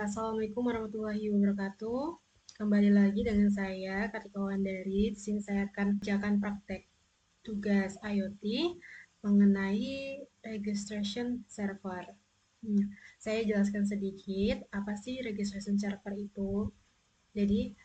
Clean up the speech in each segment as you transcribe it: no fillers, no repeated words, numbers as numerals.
Assalamualaikum warahmatullahi wabarakatuh. Kembali lagi dengan saya Kartika Wandari. Di sini saya akan mengerjakan praktek tugas IoT mengenai registration server. Saya jelaskan sedikit apa sih registration server itu. Jadi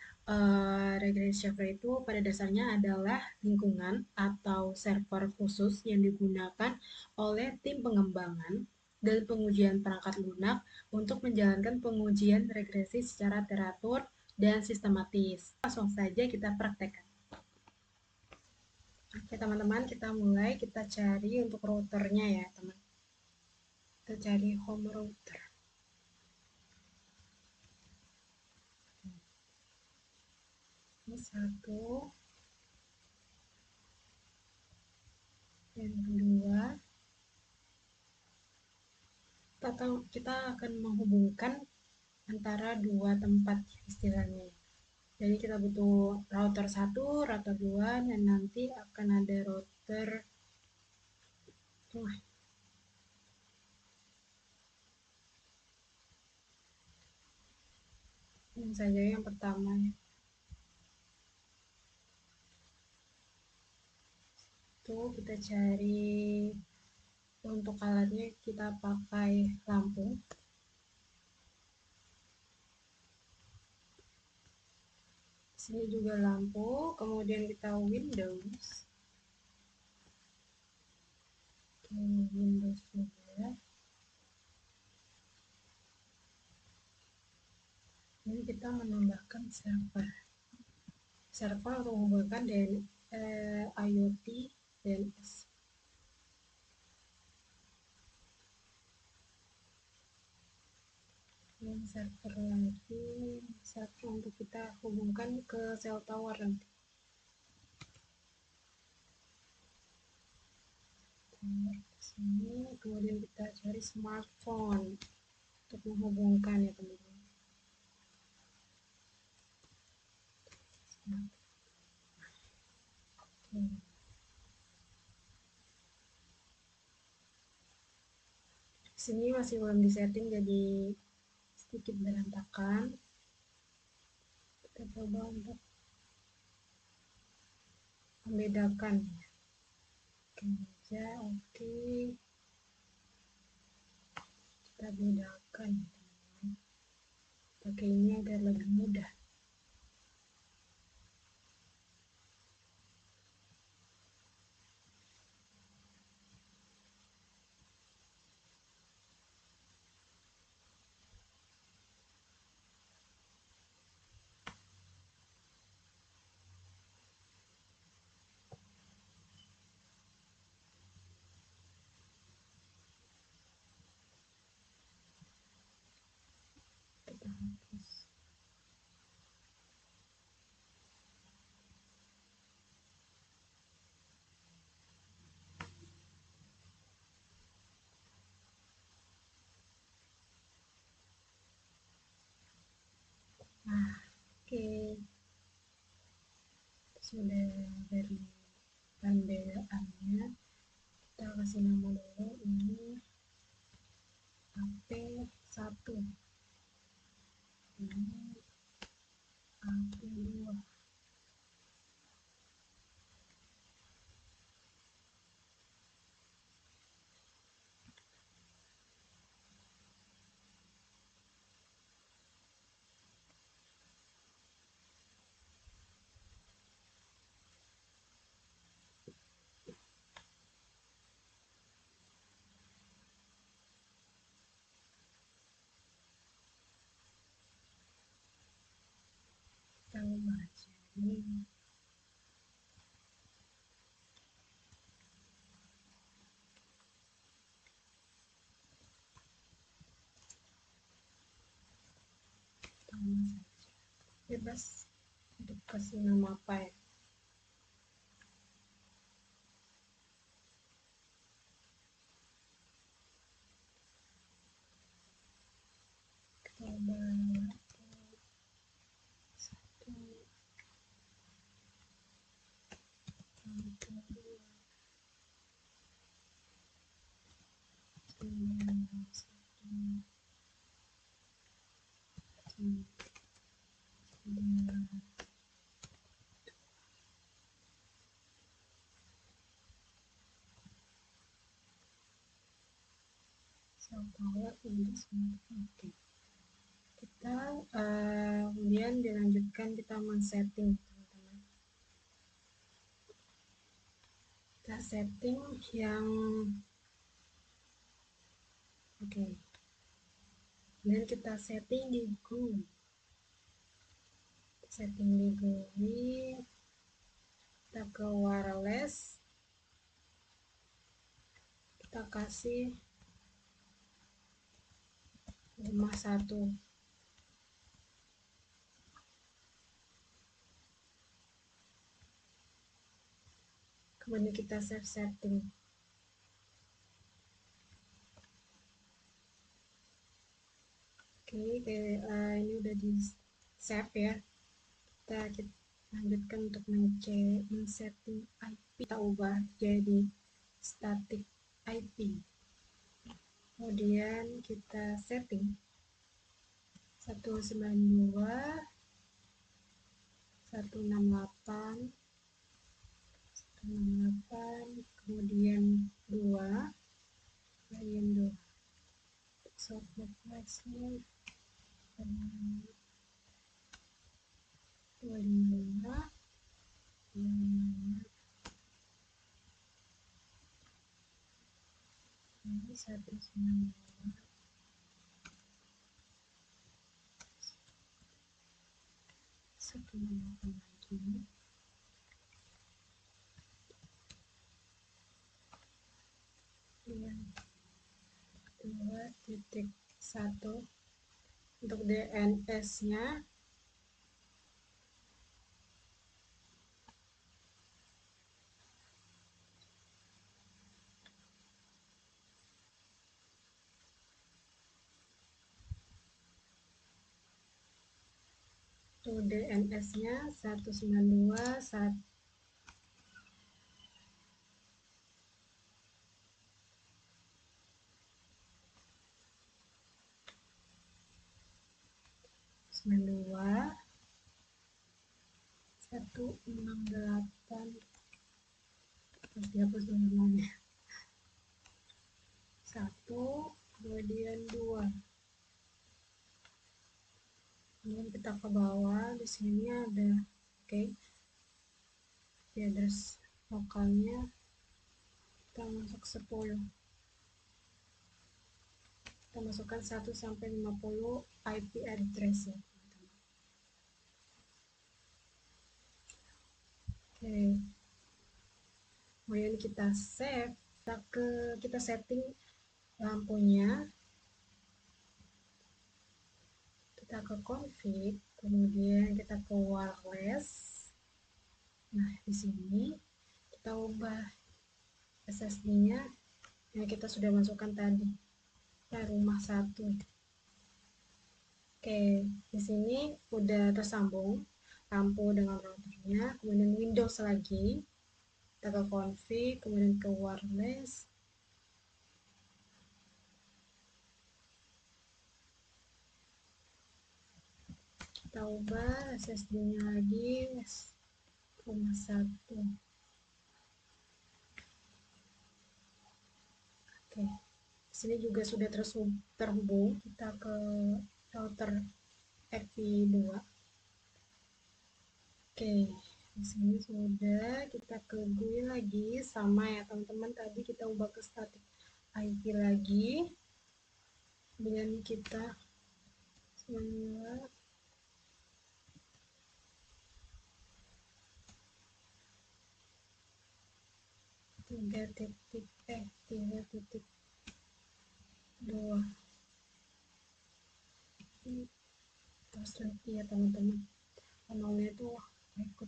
registration server itu pada dasarnya adalah lingkungan atau server khusus yang digunakan oleh tim pengembangan dan pengujian perangkat lunak untuk menjalankan pengujian regresi secara teratur dan sistematis. Langsung saja kita praktekkan. Oke teman-teman, kita mulai. Kita cari untuk routernya ya teman. Kita cari home router. Ini satu. Yang kedua, kita akan menghubungkan antara dua tempat istilahnya. Jadi kita butuh router 1, router 2, dan nanti akan ada router ini saja yang pertama ya. Tuh kita cari untuk alatnya, kita pakai lampu. Sini juga lampu, kemudian kita Windows. Windows juga. Ini kita menambahkan server untuk menghubungkan IoT DNS. Ini server lagi, server untuk kita hubungkan ke cell tower nanti. Sini, kemudian kita cari smartphone untuk menghubungkan ya teman-teman. Sini masih belum disetting, jadi sedikit berantakan. Kita coba untuk membedakan. Oke, oke. Kita bedakan. Pakai ini agar lebih mudah. Kita hapus. Nah, oke. Sudah dari pembedaannya, kita kasih nama dulu, ini HP1, ini HP2. Kita membaca ini. Sama saja. Bebas untuk kasih nama apa ya. Coba satu, satu, power untuk smartphone. Oke, kita kemudian dilanjutkan kita men-setting, teman-teman. Kita setting yang oke. Dan kita setting di GUI. Setting di GUI, kita ke wireless, kita kasih 51. Kemudian kita save setting. Oke, ini udah di save ya. Kita lanjutkan untuk men-setting IP. Kita ubah jadi static IP. Kemudian kita setting 192.168.168, kemudian 2, bagian 2. Software flashnya 255, ini 192. Satu lagi, yang 2.1 untuk DNS-nya 192.168.168. Terus dihapus dulu satu, kemudian 2. Kemudian kita ke bawah, di sini ada di address lokalnya kita masuk 10. Kita masukkan 1 sampai 50 IP address ya. Oke. Kemudian kita save, kita setting lampunya, kita ke config, kemudian kita ke wireless. Nah, di sini kita ubah SSD-nya yang kita sudah masukkan tadi, kita rumah 1. Oke, di sini udah tersambung lampu dengan routernya, kemudian Windows lagi. Kita ke config, kemudian ke wireless, kita ubah SSD-nya lagi rumah 1. Oke, sini juga sudah terhubung. Kita ke router IP2. Oke, di sini sudah, kita ke GUI lagi, sama ya teman-teman, tadi kita ubah ke static IP lagi, kemudian kita semua 3.2 terus nanti ya teman-teman, nomornya itu ikut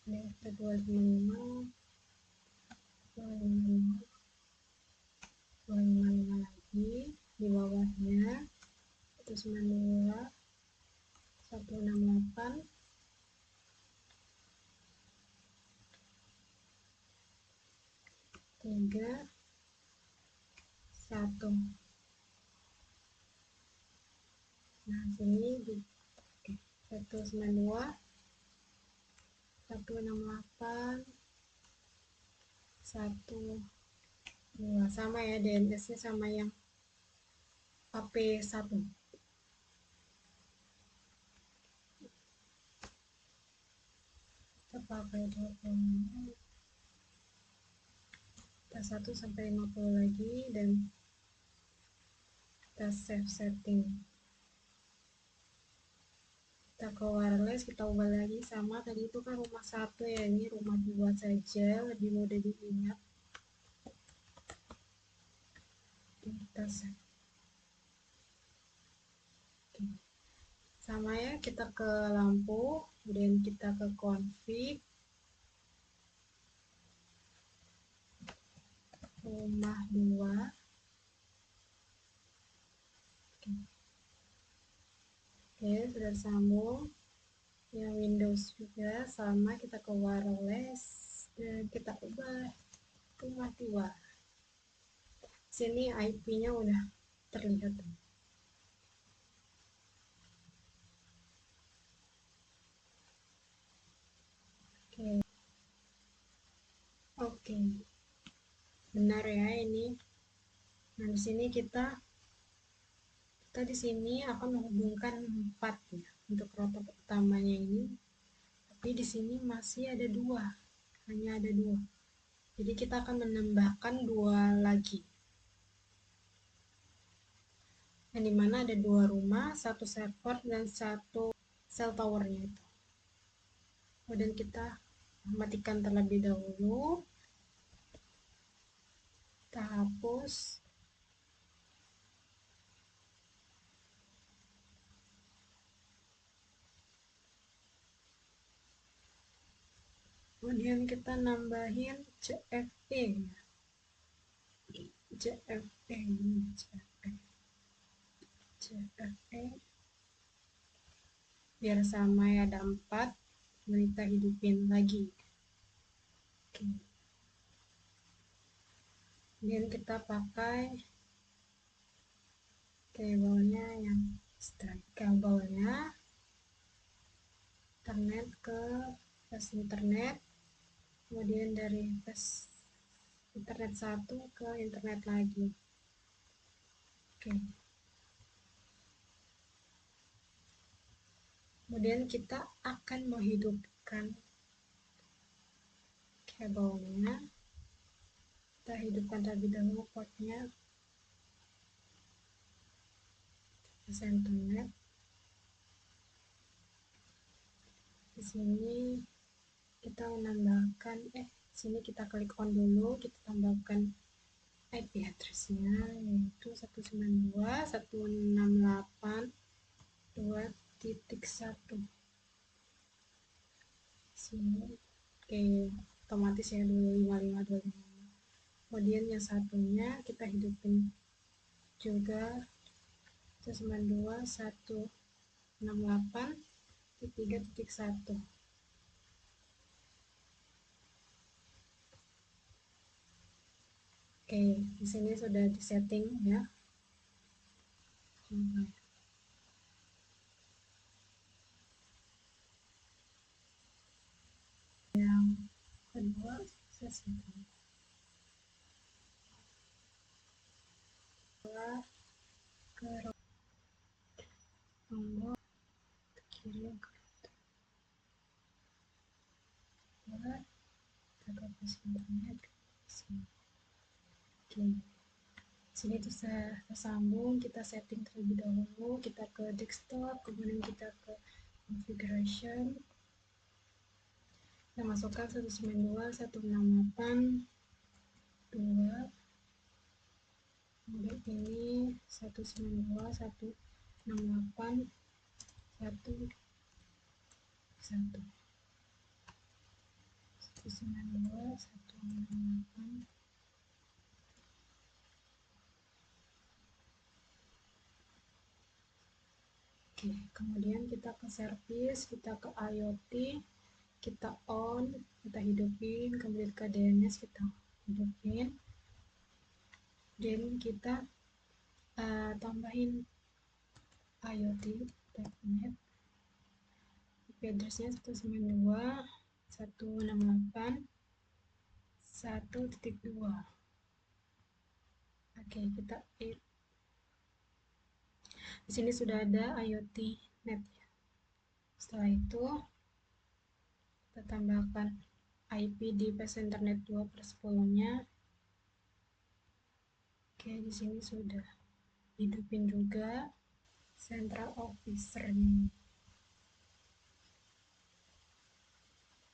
ini, 255 lagi di bawahnya, 192 168 3 1. Nah, sini di 192 168 12 sama ya, DNS-nya sama yang AP1. Kita pakai 20, kita 1 sampai 50 lagi dan kita save setting. Kita ke wireless, kita ubah lagi sama tadi itu kan rumah 1 ya, ini rumah 2 saja, lebih mudah diingat. Kita save. Oke. Sama ya, kita ke lampu, kemudian kita ke config, rumah 2. Oke, sudah sambung. Yang Windows juga sama, kita ke wireless dan kita ubah rumah 2. Sini IP-nya udah terlihat. Oke. Oke. Benar ya ini. Nah, di sini kita di sini akan menghubungkan 4 ya untuk router utamanya ini. Tapi di sini masih ada 2. Hanya ada 2. Jadi kita akan menambahkan 2 lagi. Yang dimana ada 2 rumah, 1 server dan 1 cell towernya itu. Kemudian kita matikan terlebih dahulu. Kita hapus. Kemudian kita nambahin CFE. CFE biar sama ya, ada 4. Kita hidupin lagi. Oke. Kemudian kita pakai kabelnya yang kabelnya internet ke flash internet, kemudian dari flash internet 1 ke internet lagi. Oke. Kemudian kita akan menghidupkan kabelnya. Kita hidupkan terlebih dahulu portnya flash internet. Di sini kita menambahkan sini kita klik on dulu, kita tambahkan IP address-nya yaitu 192.168.2.1. Sini oke, otomatis ya 255.255. Kemudian yang satunya kita hidupin juga 192.168.3.1. Oke, di sini sudah disetting ya. Yang kedua saya setting. Ke tombol kiri ke buat kita ke internet sini. Oke. Sini itu saya tersambung, kita setting terlebih dahulu, kita ke desktop, kemudian kita ke configuration, kita masukkan 192.168.2, kemudian ini 192.168.1.1. 192.168. Oke, kemudian kita ke service, kita ke IoT, kita on, kita hidupin, kemudian ke DNS kita hidupin, dan kita tambahin IoT.net. IP address-nya 192.168.1.2. Oke, kita di sini sudah ada IoT.net. Setelah itu kita tambahkan IP di pes internet 2/10-nya. Oke, di sini sudah hidupin juga central officer-nya.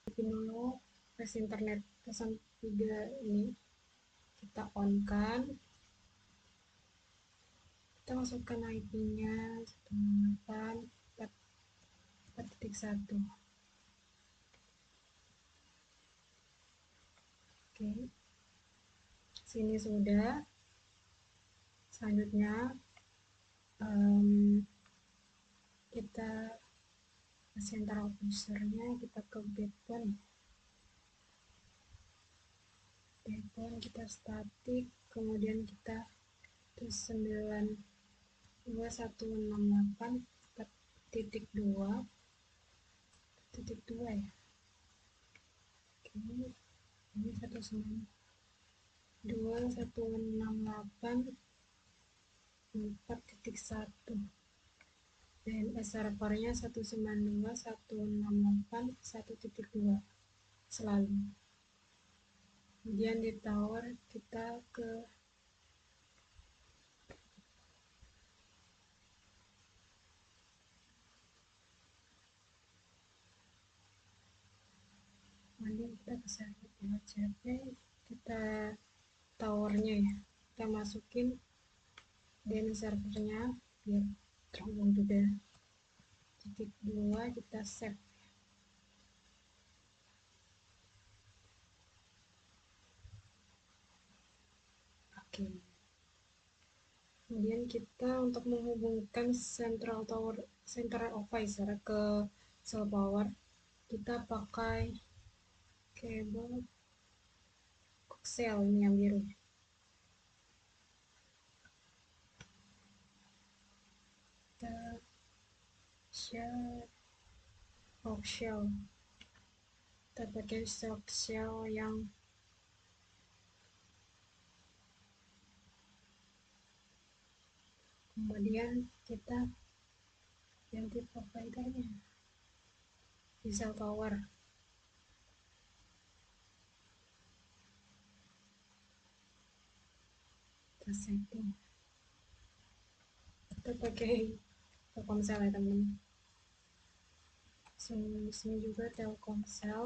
Hidupin dulu pes internet 3 ini, kita on-kan, kita masukkan IP-nya 168.4.1. Oke, sini sudah. Selanjutnya kita ke central officer-nya, kita ke backbone, kita statik, kemudian kita terus 9.218.2.2 ya. Oke, ini 192.168.4.1. DNS servernya 192.168.1.2 selalu. Kemudian di tower kita ke server DHCP, kita towernya ya, kita masukin DNS servernya biar terhubung juga. Titik 2 kita save. Oke. Kemudian kita untuk menghubungkan central officer ke cell power, kita pakai kabel coaxial ini yang biru. Kita share coaxial. Kita pakai coaxial yang kemudian kita ganti providernya di cell tower. Kita setting. Kita pakai Telkomsel ya teman. Sini juga Telkomsel.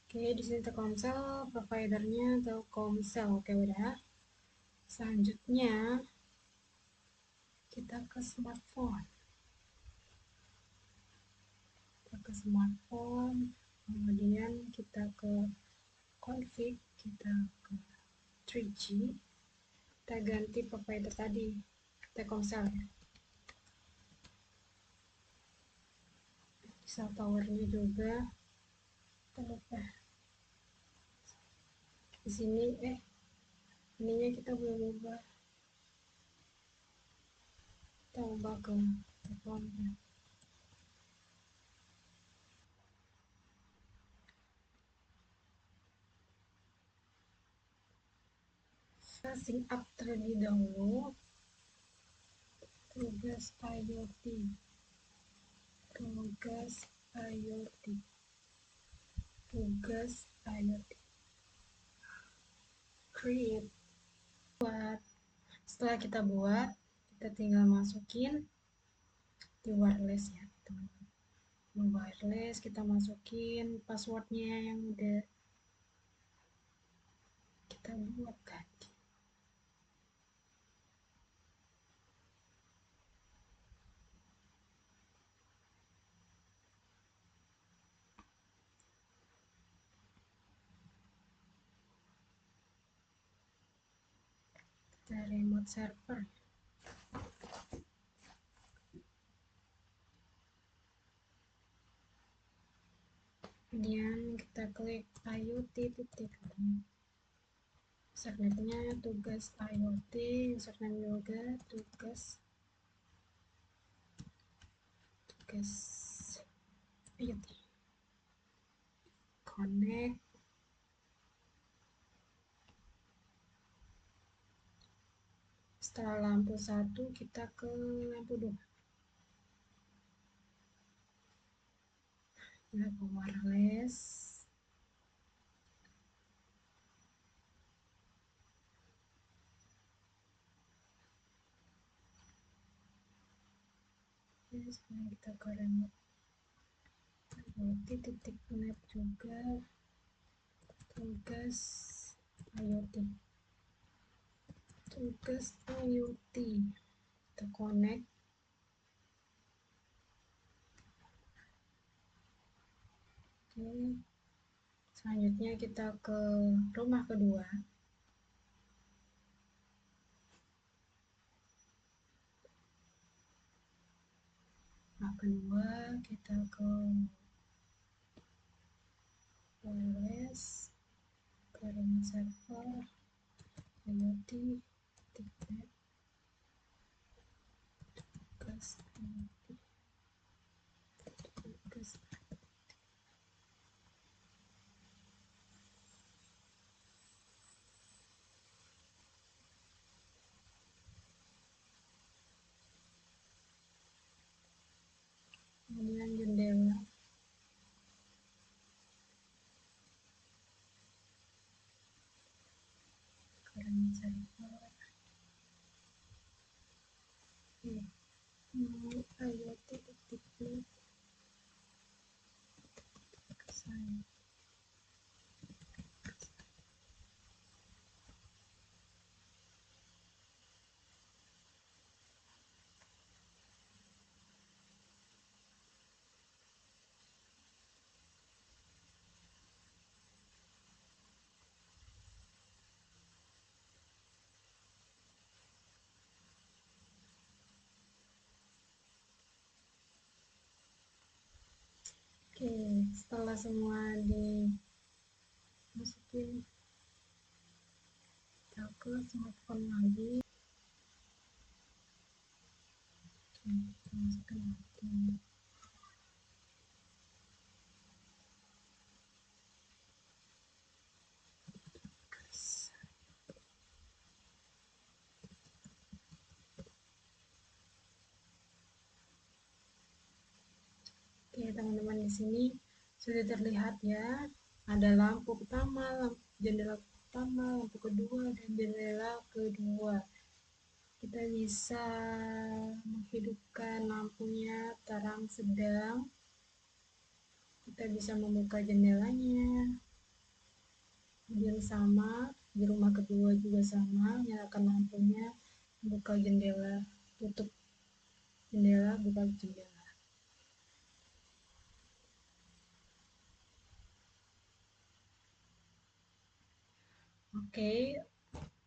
Oke, di sini Telkomsel, providernya Telkomsel. Oke, udah. Selanjutnya kita ke smartphone. Kemudian kita ke config, kita ke 3G, kita ganti provider tadi, Telkomsel ya. Cell towernya juga kita lupa. Di sini ininya kita belum ubah. Kita ubah ke teleponnya. Kita sync up terlebih dahulu. Tugas IoT. Create. Setelah kita buat, kita tinggal masukin di wireless ya teman-teman. Di wireless kita masukin passwordnya yang udah kita buat tadi. Kita remote server. Kemudian kita klik IoT titik username-nya tugas IoT, username juga tugas IoT, connect. Setelah lampu 1 kita ke lampu 2, lampu wireless. Sekarang kita ke remote IoT titik net juga tugas IoT, kita connect. Oke, selanjutnya kita ke rumah kedua. Rumah kedua kita ke wireless, ke remote server IoT titik tugas IoT tugas. Kemudian jendela, ke remote server IoT titik net saya. Oke, setelah semua dimasukin, kita ke smartphone lagi. Oke, kita masukkan lagi. Oke, teman-teman, di sini sudah terlihat ya, ada lampu pertama, jendela pertama, lampu kedua, dan jendela kedua. Kita bisa menghidupkan lampunya terang sedang. Kita bisa membuka jendelanya. Kemudian sama, di rumah kedua juga sama, nyalakan lampunya, buka jendela, tutup jendela, buka jendela. Oke,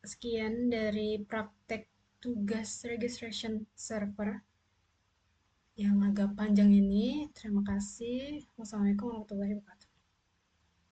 sekian dari praktek tugas registration server yang agak panjang ini. Terima kasih. Wassalamualaikum warahmatullahi wabarakatuh.